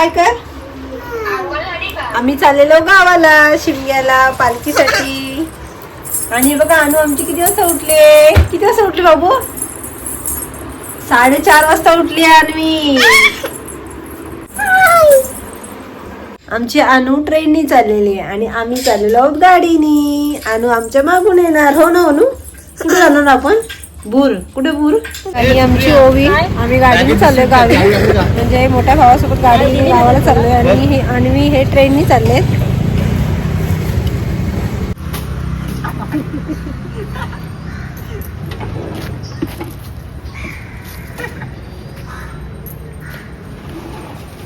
हाय कर. आम्ही चाललेलो गावाला शिमग्याला पालखीसाठी. आणि हे बघा अनु आमची किती वाजता उठले बाबू. 4:30 वाजता उठली अन्वी. आमची अनु ट्रेननी चाललेली आहे आणि आम्ही चाललेलो आहोत गाडीनी. अनु आमच्या मागून येणार. हो ना अनु. कुठे जाणार आपण. कुठे बूर. आणि आमची ओवी. आम्ही गाडीने चाललोय. गाडी म्हणजे मोठ्या भावासोबत गाडी गावाला चाललोय. आणि अन्वी हे ट्रेननी चालले.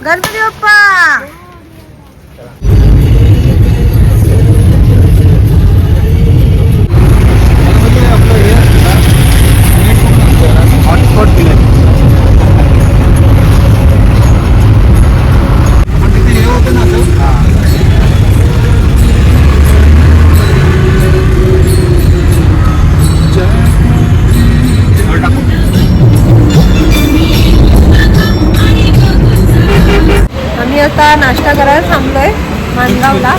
गणपती बाप्पा. आम्ही आता नाश्ता करायला थांबलोय मानगावला.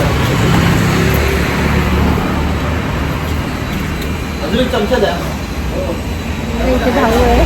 इथे भाऊ आहे.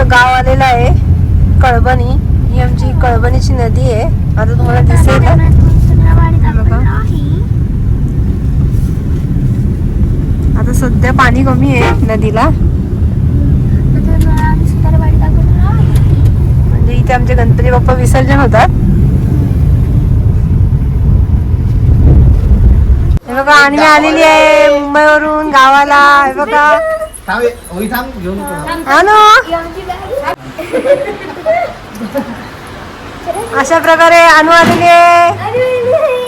गाव आलेलं आहे कळबणी. ही आमची कळबणीची नदी आहे. आता तुम्हाला दिसेल. आता सध्या पाणी कमी आहे नदीला. म्हणजे इथे आमचे गणपती बाप्पा विसर्जन होतात. हे बघा आणि आलेली आहे मुंबईवरून गावाला. हे बघा अशा प्रकारे अनु आलेली आहे.